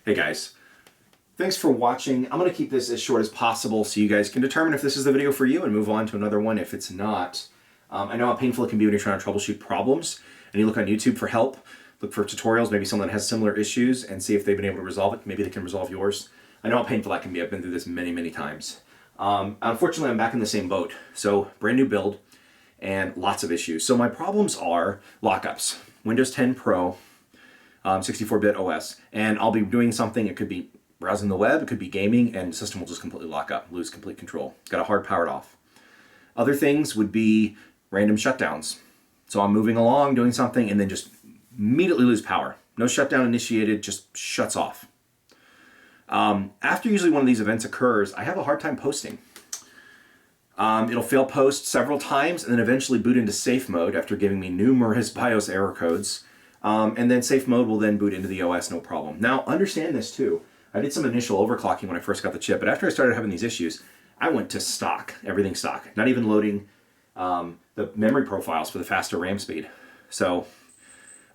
Hey guys, thanks for watching. I'm going to keep this as short as possible so you guys can determine if this is the video for you and move on to another one if it's not. I know how painful it can be when you're trying to troubleshoot problems and you look on YouTube for help, look for tutorials, maybe someone that has similar issues and see if they've been able to resolve it. Maybe they can resolve yours. I know how painful that can be. I've been through this many, many times. Unfortunately, I'm back in the same boat. So brand new build and lots of issues. So my problems are lockups, Windows 10 Pro, 64-bit OS, and I'll be doing something. It could be browsing the web, it could be gaming, and the system will just completely lock up, lose complete control. Got to hard power it off. Other things would be random shutdowns. So I'm moving along, doing something, and then just immediately lose power. No shutdown initiated, just shuts off. After usually one of these events occurs, I have a hard time posting. It'll fail post several times and then eventually boot into safe mode after giving me numerous BIOS error codes. And then safe mode will then boot into the OS, no problem. Now, understand this too. I did some initial overclocking when I first got the chip, but after I started having these issues, I went to stock, everything stock, not even loading the memory profiles for the faster RAM speed. So,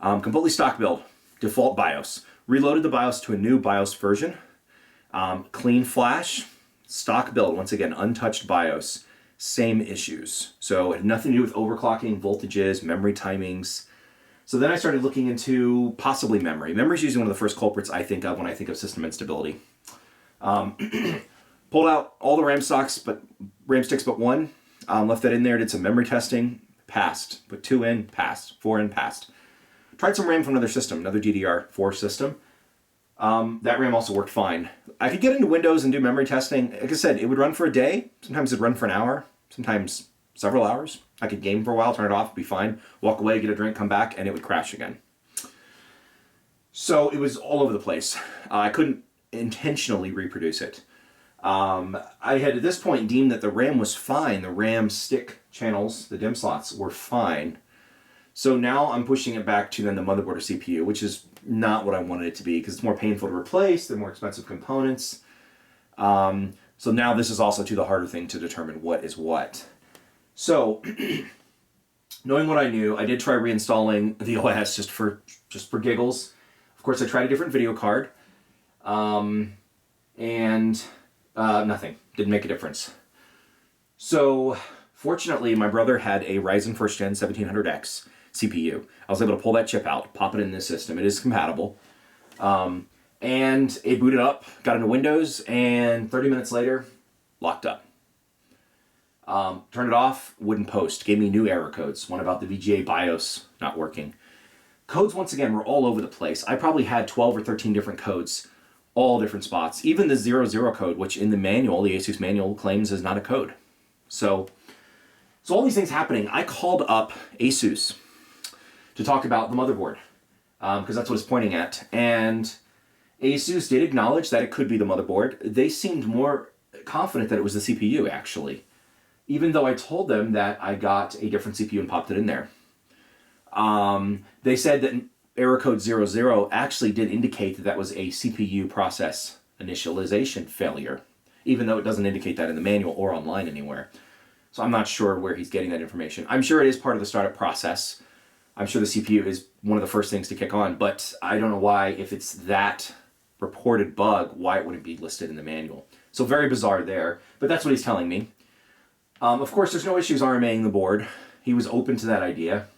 completely stock build, default BIOS. Reloaded the BIOS to a new BIOS version, clean flash, stock build, once again, untouched BIOS, same issues. So, it had nothing to do with overclocking, voltages, memory timings. So then I started looking into possibly memory. Memory is usually one of the first culprits I think of when I think of system instability. Pulled out all the RAM sticks but one. Left that in there, did some memory testing, passed. Put 2 in, passed. 4 in, passed. Tried some RAM from another system, another DDR4 system. That RAM also worked fine. I could get into Windows and do memory testing. Like I said, it would run for a day. Sometimes it'd run for an hour. Sometimes several hours. I could game for a while, turn it off, be fine, walk away, get a drink, come back, and it would crash again. So it was all over the place. I couldn't intentionally reproduce it. I had at this point deemed that the RAM was fine. The RAM stick channels, the DIMM slots, were fine. So now I'm pushing it back to then the motherboard or CPU, which is not what I wanted it to be because it's more painful to replace, they're more expensive components. So now this is also the harder thing to determine what is what. So, knowing what I knew, I did try reinstalling the OS just for giggles. Of course, I tried a different video card, and nothing. Didn't make a difference. So, fortunately, my brother had a Ryzen 1st Gen 1700X CPU. I was able to pull that chip out, pop it in this system. It is compatible. And it booted up, got into Windows, and 30 minutes later, locked up. Turned it off, wouldn't post. Gave me new error codes. One about the VGA BIOS not working. Codes, once again, were all over the place. I probably had 12 or 13 different codes, all different spots. Even the 00 code, which in the manual, the Asus manual, claims is not a code. So all these things happening. I called up Asus to talk about the motherboard, because that's what it's pointing at. And Asus did acknowledge that it could be the motherboard. They seemed more confident that it was the CPU, actually. Even though I told them that I got a different CPU and popped it in there. They said that error code 00 actually did indicate that that was a CPU process initialization failure, even though it doesn't indicate that in the manual or online anywhere. So I'm not sure where he's getting that information. I'm sure it is part of the startup process. I'm sure the CPU is one of the first things to kick on, but I don't know why, if it's that reported bug, why it wouldn't be listed in the manual. So very bizarre there, but that's what he's telling me. Of course, there's no issues RMAing the board. He was open to that idea.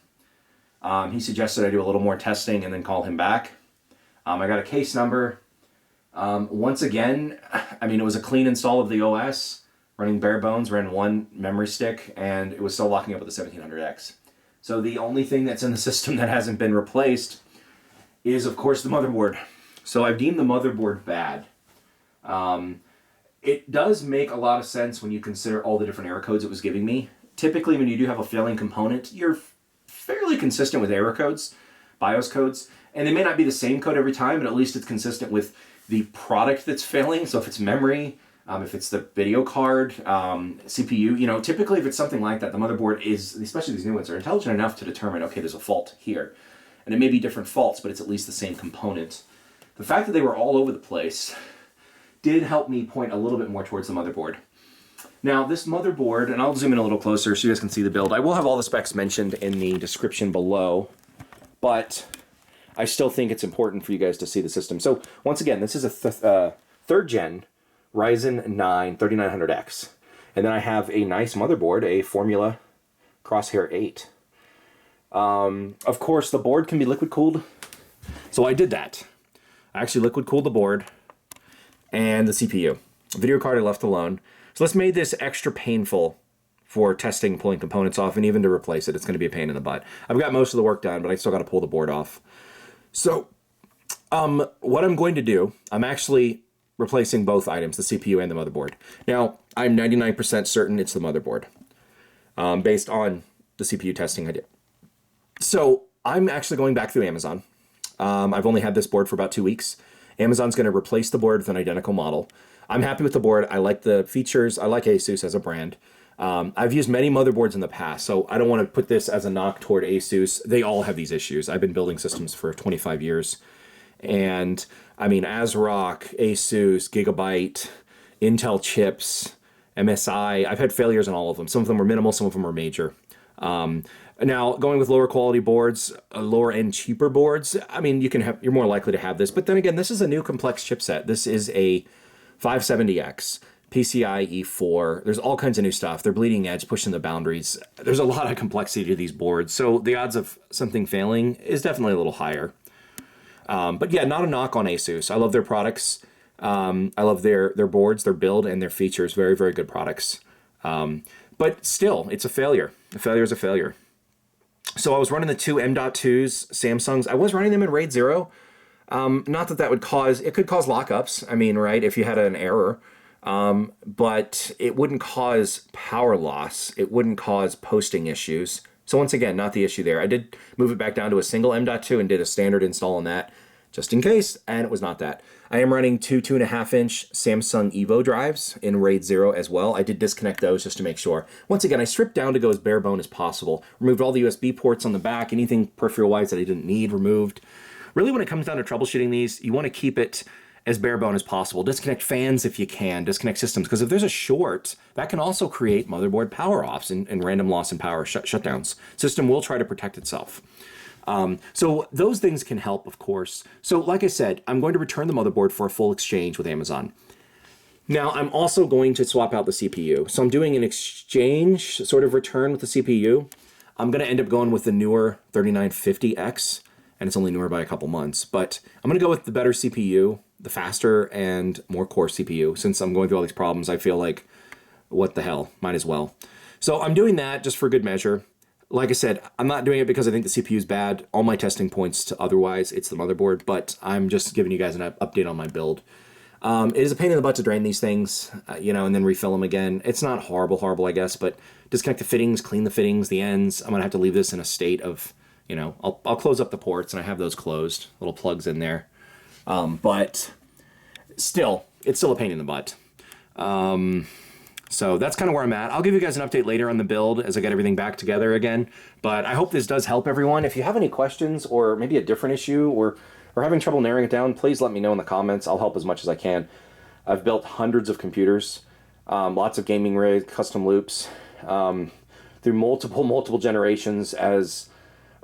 He suggested I do a little more testing and then call him back. I got a case number. Once again, I mean, it was a clean install of the OS, running bare bones, ran one memory stick, and it was still locking up with the 1700X. So the only thing that's in the system that hasn't been replaced is, of course, the motherboard. So I've deemed the motherboard bad. It does make a lot of sense when you consider all the different error codes it was giving me. Typically, when you do have a failing component, you're fairly consistent with error codes, BIOS codes, and they may not be the same code every time, but at least it's consistent with the product that's failing. So if it's memory, if it's the video card, CPU, typically if it's something like that, the motherboard is, especially these new ones, are intelligent enough to determine, okay, there's a fault here. And it may be different faults, but it's at least the same component. The fact that they were all over the place did help me point a little bit more towards the motherboard. Now, this motherboard, and I'll zoom in a little closer so you guys can see the build. I will have all the specs mentioned in the description below, but I still think it's important for you guys to see the system. So once again, this is a third gen Ryzen 9 3900X. And then I have a nice motherboard, a Formula Crosshair 8. Of course, the board can be liquid cooled. So I did that. I actually liquid cooled the board and the CPU. Video card I left alone. So let's make this extra painful for testing, pulling components off, and even to replace it. It's going to be a pain in the butt. I've got most of the work done, but I still got to pull the board off. So what I'm going to do, I'm actually replacing both items, the CPU and the motherboard. Now, I'm 99% certain it's the motherboard, based on the CPU testing I did. So I'm actually going back through Amazon. I've only had this board for about 2 weeks. Amazon's going to replace the board with an identical model. I'm happy with the board. I like the features. I like Asus as a brand. I've used many motherboards in the past, so I don't want to put this as a knock toward Asus. They all have these issues. I've been building systems for 25 years. And I mean, ASRock, Asus, Gigabyte, Intel chips, MSI, I've had failures on all of them. Some of them were minimal, some of them were major. Now, going with lower quality boards, lower end cheaper boards, I mean, you're more likely to have this. But then again, this is a new complex chipset. This is a 570X, PCIe 4. There's all kinds of new stuff. They're bleeding edge, pushing the boundaries. There's a lot of complexity to these boards. So the odds of something failing is definitely a little higher. But yeah, not a knock on Asus. I love their products. I love their boards, their build, and their features. Very, very good products. But still, it's a failure. A failure is a failure. So I was running the two M.2s, Samsungs. I was running them in RAID 0. Not that that would cause, it could cause lockups. I mean, right, if you had an error. But it wouldn't cause power loss. It wouldn't cause posting issues. So once again, not the issue there. I did move it back down to a single M.2 and did a standard install on that, just in case, and it was not that. I am running two 2.5-inch Samsung Evo drives in RAID 0 as well. I did disconnect those just to make sure. Once again, I stripped down to go as bare bone as possible. Removed all the USB ports on the back, anything peripheral-wise that I didn't need removed. Really, when it comes down to troubleshooting these, you want to keep it as bare bone as possible. Disconnect fans if you can, disconnect systems, because if there's a short, that can also create motherboard power offs and random loss in power shutdowns. System will try to protect itself. So those things can help, of course. So like I said, I'm going to return the motherboard for a full exchange with Amazon. Now, I'm also going to swap out the CPU. So I'm doing an exchange sort of return with the CPU. I'm going to end up going with the newer 3950X, and it's only newer by a couple months. But I'm going to go with the better CPU, the faster and more core CPU. Since I'm going through all these problems, I feel like, what the hell, might as well. So I'm doing that just for good measure. Like I said, I'm not doing it because I think the CPU is bad. All my testing points to otherwise, it's the motherboard, but I'm just giving you guys an update on my build. It is a pain in the butt to drain these things, and then refill them again. It's not horrible, I guess, but disconnect the fittings, clean the fittings, the ends. I'm gonna have to leave this in a state of, I'll close up the ports, and I have those closed, little plugs in there. But still, it's still a pain in the butt. So that's kind of where I'm at. I'll give you guys an update later on the build as I get everything back together again. But I hope this does help everyone. If you have any questions or maybe a different issue or having trouble narrowing it down, please let me know in the comments. I'll help as much as I can. I've built hundreds of computers, lots of gaming rigs, custom loops, through multiple generations as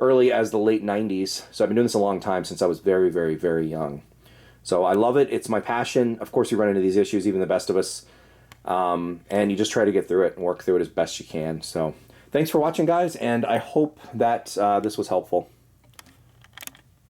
early as the late 90s. So I've been doing this a long time, since I was very, very, very young. So I love it. It's my passion. Of course, you run into these issues, even the best of us. And you just try to get through it and work through it as best you can. So thanks for watching, guys, and I hope that this was helpful.